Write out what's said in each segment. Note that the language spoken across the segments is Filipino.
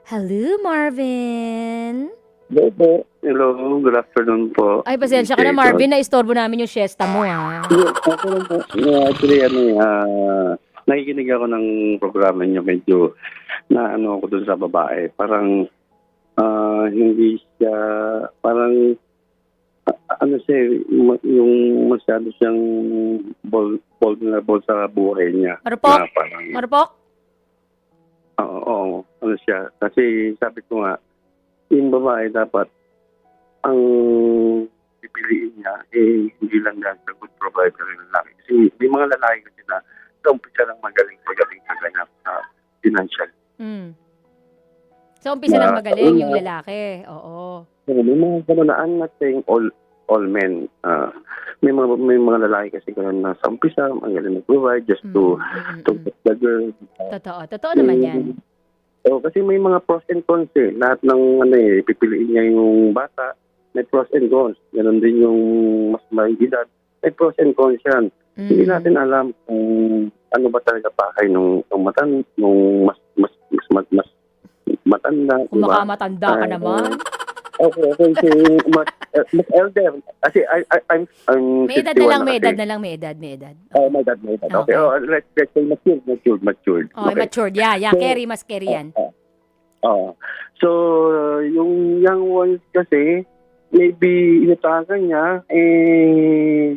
Hello, Marvin. Hello po. Hello, good afternoon po. Ay, pasensya ka na, Marvin. Naistorbo namin yung siesta mo, ha? Ako lang po. Actually, nakikinig ako ng programa niyo. Medyo na ako dun sa babae. Parang hindi siya, parang yung masyado siyang vulnerable sa buhay niya. Marupok? Na parang, Marupok? oo, siya. Kasi sabi ko nga, yung babae dapat ang pipiliin niya hindi lang dahil sa good provider ng lalaki. Kasi may mga lalaki kasi na sa umpisa lang magaling sa ganap sa financial. Hmm. So, umpisa lang magaling yung lalaki. Oo. May mga gano'n na, I'm not saying all men. May mga lalaki kasi gano'n na sa umpisa magaling mag-provide just to get the girl. Totoo. Totoo naman yan. Kasi may mga pros and cons eh. Lahat ng pipiliin niya yung bata, may pros and cons. Ganon din yung mas may edad, may pros and cons yan. Hindi natin alam kung ano ba talaga pakay nung mas matanda. Kung baka matanda ka naman. Okay. So, mas elder. Kasi I'm May edad 51 na lang, may kasi. edad na lang, may edad. May edad. Okay. Okay. Let's say matured. Oh, Okay. matured. Yeah. So, Mas carry yan. So, yung young ones kasi, maybe inutakan niya,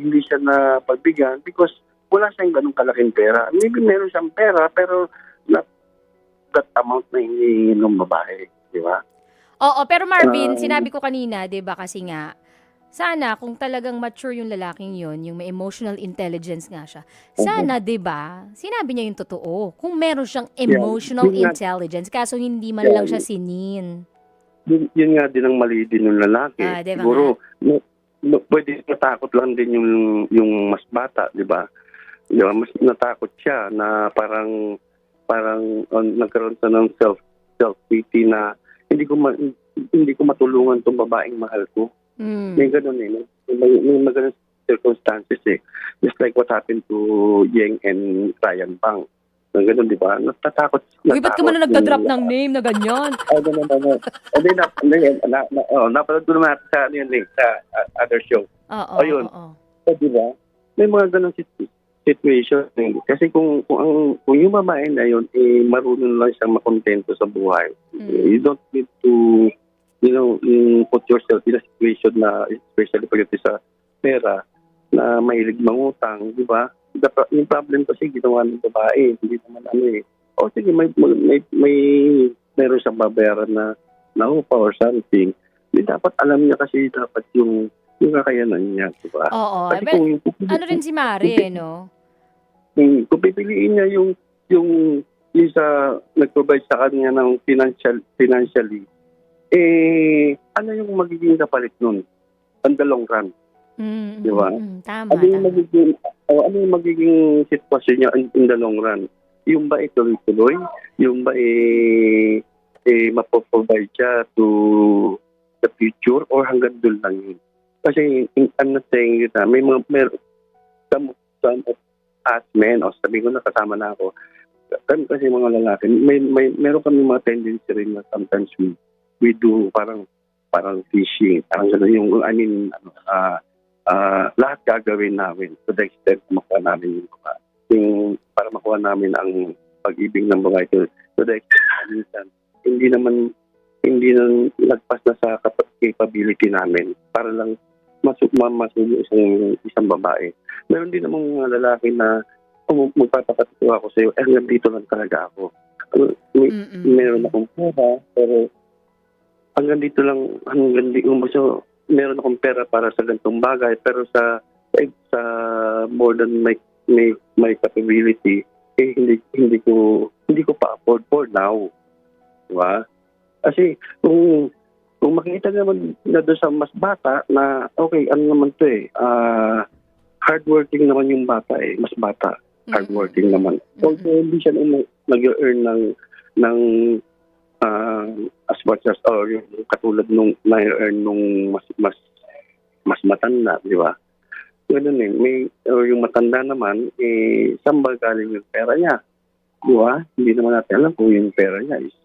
hindi siya na pagbigyan because wala siyang ganun kalaking pera. Maybe meron siyang pera, pero not that amount na hinihingi ng babae. Di ba? Oo, pero Marvin, sinabi ko kanina, 'di ba, kasi nga sana kung talagang mature yung lalaking yon, yung may emotional intelligence nga siya. Sana, 'di ba? Sinabi niya yung totoo. Kung meron siyang emotional intelligence, kaso hindi man lang siya sinin. Yun nga din ang mali din ng lalaki. Diba Siguro, pwede natakot lang din yung mas bata, di ba? Di ba? Mas natakot siya na parang nagkaroon siya ng self-pity na hindi ko matulungan tong babaeng mahal ko. May ganun eh. May ganun circumstances eh. Just like what happened to Yeng and Ryan Bang. Ganun, di ba? Natatakot. Uy, ba't ka man na nagda-drop ng name na ganyan? Napanood ko naman sa other show. Oo. So, di ba? May mga ganun situation. Kasi kung yung babae na yun, marunong lang siyang makontento sa buhay. You don't need to, put yourself in a situation na, especially pagdating sa pera, na mahilig mangutang, di ba? Yung problem kasi ginawa ng babae, hindi naman sige, meron siyang babayaran na upa or something. Hindi dapat alam niya kasi dapat yung kakayanan niya, di ba? Oo. Kasi Ano rin si Mari, no? Kung pipiliin niya yung sa nag-provide sa kanya ng financially, ano yung magiging kapalit nun? On the long run. Di ba? Tama. Ano yung magiging sitwasyon niya in the long run? Yung ba tuloy-tuloy? Yung ba mapoprovide siya to the future or hanggang doon lang yun? Kasi I'm not saying it may some of us men, o sabi ko na kasama na ako, kasi mga lalaki, meron kami mga tendency rin na sometimes we do parang fishing, parang gano'n yung, lahat gagawin namin to the extent makuha namin yung para makuha namin ang pag-ibig ng babae to the extent minsan hindi na lagpas na sa capability namin para lang masulo isang babae. Meron din namang mga lalaki na magpapakatuwa ako sa'yo, hanggang dito lang talaga ako. Meron akong pera, pero hanggang dito lang, so, meron akong pera para sa ganitong bagay, pero sa more than my capability, hindi ko pa afford for now. Diba? Kasi kung makita naman na doon sa mas bata na okay, ano naman to hardworking naman yung bata mas bata, hardworking naman. Although hindi siya nag-earn ng as much as or yung katulad nung na-earn nung mas matanda, di ba? Ganun yung matanda naman, saan ba galing yung pera niya? Di ba? Hindi naman natin alam kung yung pera niya is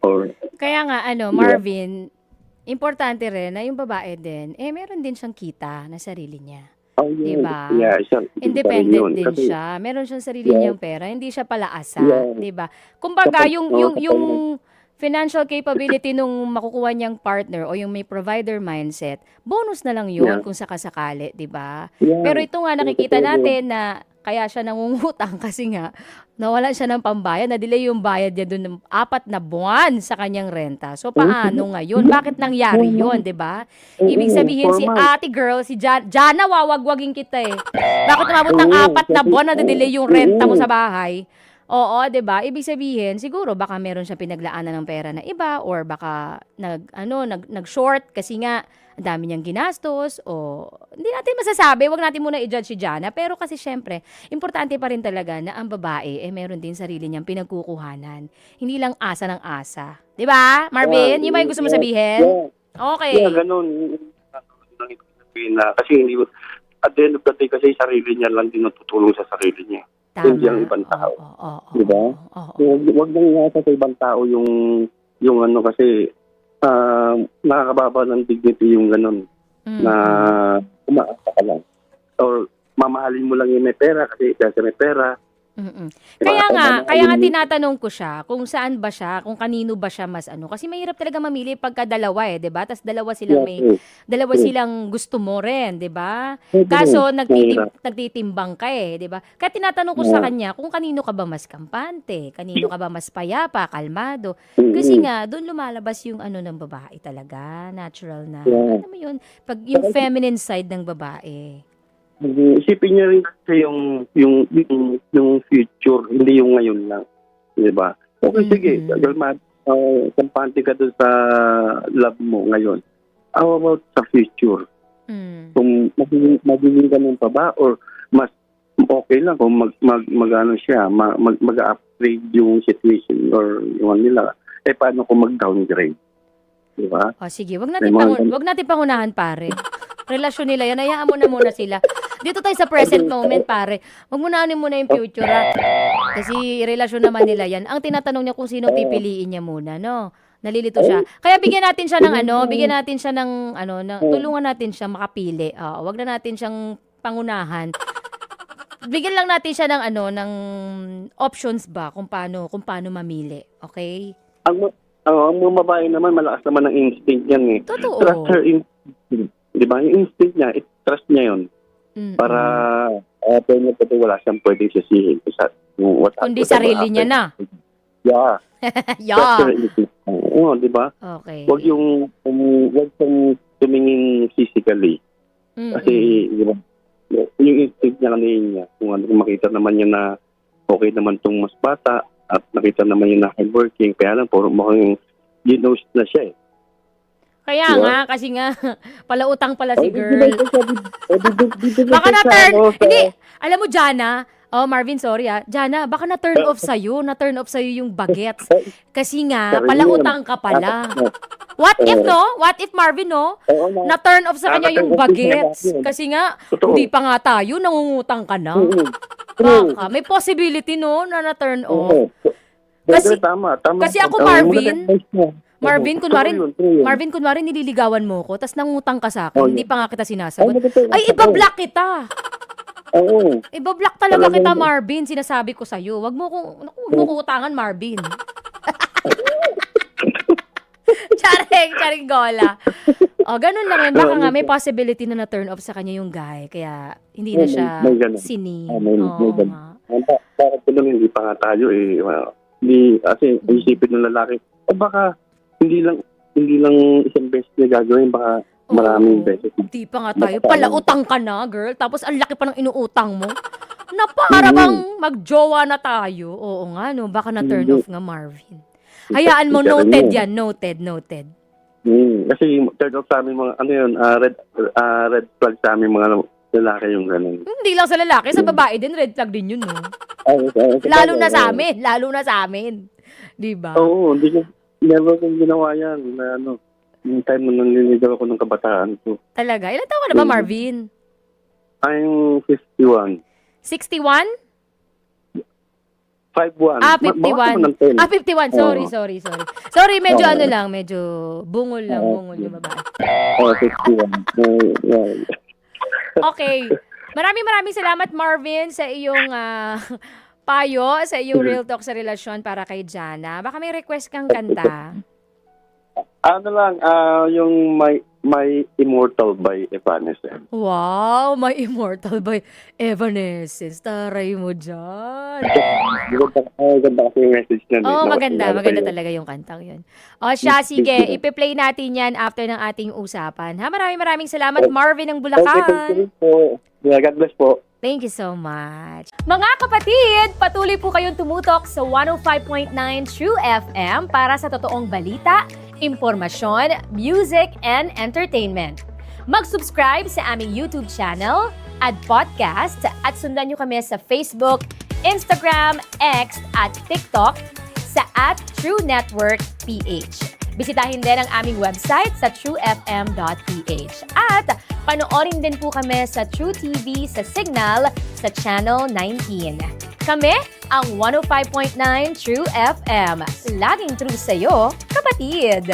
Or, Kaya nga, Marvin, importante rin na yung babae din, meron din siyang kita na sarili niya. Diba? Yeah, Independent din siya. Meron siyang sarili niyang pera. Hindi siya palaasa. Diba? Kumbaga, yung financial capability nung makukuha niyang partner o yung may provider mindset, bonus na lang yun kung sakasakali, diba? Pero ito nga, nakikita natin na kaya siya nangungutang kasi nga, nawalan siya ng pambayad, na-delay yung bayad niya doon ng 4 na buwan sa kanyang renta. So, paano ngayon? Bakit nangyari yun, di ba? Ibig sabihin, si ate girl, si Jana, wawagwagin kita eh. Bakit umabot ng 4 na buwan na delay yung renta mo sa bahay? Oo, 'di ba? Ibig sabihin, siguro baka meron siyang pinaglaanan ng pera na iba or baka nag-short kasi nga ang dami niyang ginastos o hindi natin masasabi, wag natin muna i-judge si Jana, pero kasi syempre, importante pa rin talaga na ang babae meron din sarili niyang pinagkukuhanan. Hindi lang asa ng asa. 'Di ba? Marvin, yun ba yung gusto mo sabihin? Okay. Yeah, ganun. Nang sabihin na, kasi hindi, at the end of the day, kasi sarili niya lang din natutulong sa sarili niya. Tama. Hindi ang ibang tao. Diba? Oo. Huwag nang nasa sa ibang tao yung kasi nakakababa ng dignity yung ganun na umaasa ka lang. Or mamahalin mo lang yung may pera kasi may pera. Kaya nga tinatanong ko siya kung saan ba siya, kung kanino ba siya mas kasi mahirap talaga mamili pagka dalawa 'di ba? Tas dalawa silang gusto mo rin, 'di ba? Kaso nagtitimbang ka 'di ba? Kaya tinatanong ko sa kanya kung kanino ka ba mas kampante, kanino ka ba mas payapa, kalmado. Kasi nga doon lumalabas yung ng babae talaga, natural na. Ano mo yun? Pag yung feminine side ng babae. Isipin niya rin kasi yung future, hindi yung ngayon lang. Di ba? Okay, sige. Kampante ka doon sa love mo ngayon. How about sa future? Kung magiging ganun pa ba? Or mas okay lang kung mag-upgrade yung situation or yung nila. Paano kung mag-downgrade? Di ba? Sige, wag natin pangunahan, pare. Relasyon nila yan, hayaan mo na muna sila. Dito tayo sa present moment, pare. Wag mo na muna yung future, Kasi relasyon naman nila yan. Ang tinatanong niya kung sino pipiliin niya muna, no? Nalilito siya. Kaya bigyan natin siya ng tulungan natin siya makapili. Wag na natin siyang pangunahan. Bigyan lang natin siya ng options ba kung paano mamili. Okay? Ang mga babae naman, malakas naman ang instinct yan eh. Totoo. Trust her instinct. Di ba? Yung instinct niya, trust niya yun. Para wala siyang pwedeng sisihin. Kundi sarili niya na. Yeah. Yeah. Oo, di ba? Okay. Huwag yung tumingin physically. Kasi, di ba, yung instinct niya kanina, kung makita naman niya na okay naman tong mas bata at nakita naman niya na hardworking, kaya lang, puro mukhang ginost na siya eh. Kaya nga, kasi nga, palautang pala si girl. Baka na-turn, hindi, alam mo, Jana, Marvin, sorry Jana, baka na-turn off sa'yo yung bagets. Kasi nga, palautang ka pala. What if, Marvin, na-turn off sa kanya yung bagets? Kasi nga, hindi pa nga tayo, nangungutang ka na. Baka, may possibility, na na-turn off. Kasi ako, Marvin, kunwari nililigawan mo ko, tas nangutang ka sa akin, hindi pa nga kita sinasagot. Ay, iba-block kita. Oo. Iba-block talaga kita, Marvin. Sinasabi ko sa'yo. Wag mo kong utangan, Marvin. Charing gola. Ganun lang yun. Baka nga may possibility na na-turn off sa kanya yung guy. Kaya hindi na siya sini. Bakit hindi pa nga tayo eh. Kasi isipin ng lalaki, baka hindi lang isang beses na gagawin, baka maraming beses. Hindi pa nga tayo. Palautang ka na, girl. Tapos ang laki pa ng inuutang mo. Na para bang magjowa na tayo. Oo nga, no. Baka na-turn off nga, Marvin. Hayaan mo, noted yan. Noted. Kasi turn off sa amin mga, red flag sa amin mga lalaki yung ganun. Hindi lang sa lalaki, sa babae din, red flag din yun, no. Lalo na sa amin. Diba? Oo, never kong ginawa yan na yung time na nanliligaw ako ng kabataan ko. Talaga? Ilan taon ka na ba, Marvin? I'm 51. 61? 5'1". Ah, Bawas 51. naman ng 10. Ah, 51. Sorry, Oo. sorry. Sorry, medyo Oo. ano lang, medyo bungol yung babae. 51. Okay. Maraming salamat, Marvin, sa iyong payo, sa iyong real talk sa relasyon para kay Jana. Baka may request kang kanta. Ano lang, yung My Immortal by Evanescence. Wow, my immortal by Evanescence. Taray mo dyan. Ganda kasi yung message niya. Oh, maganda talaga yung kantang yun. O siya, sige, ipi-play natin yan after ng ating usapan. Ha, maraming salamat, Marvin ng Okay, thank Bulacan. you po. Yeah, God bless po. Thank you so much. Mga kapatid, patuloy po kayong tumutok sa 105.9 True FM para sa totoong balita, impormasyon, music, and entertainment. Mag-subscribe sa aming YouTube channel at podcast at sundan nyo kami sa Facebook, Instagram, X at TikTok sa @TrueNetworkPH. Bisitahin din ang aming website sa truefm.ph. At panoorin din po kami sa True TV sa Signal sa Channel 19. Kami ang 105.9 True FM. Laging true sa'yo, kapatid!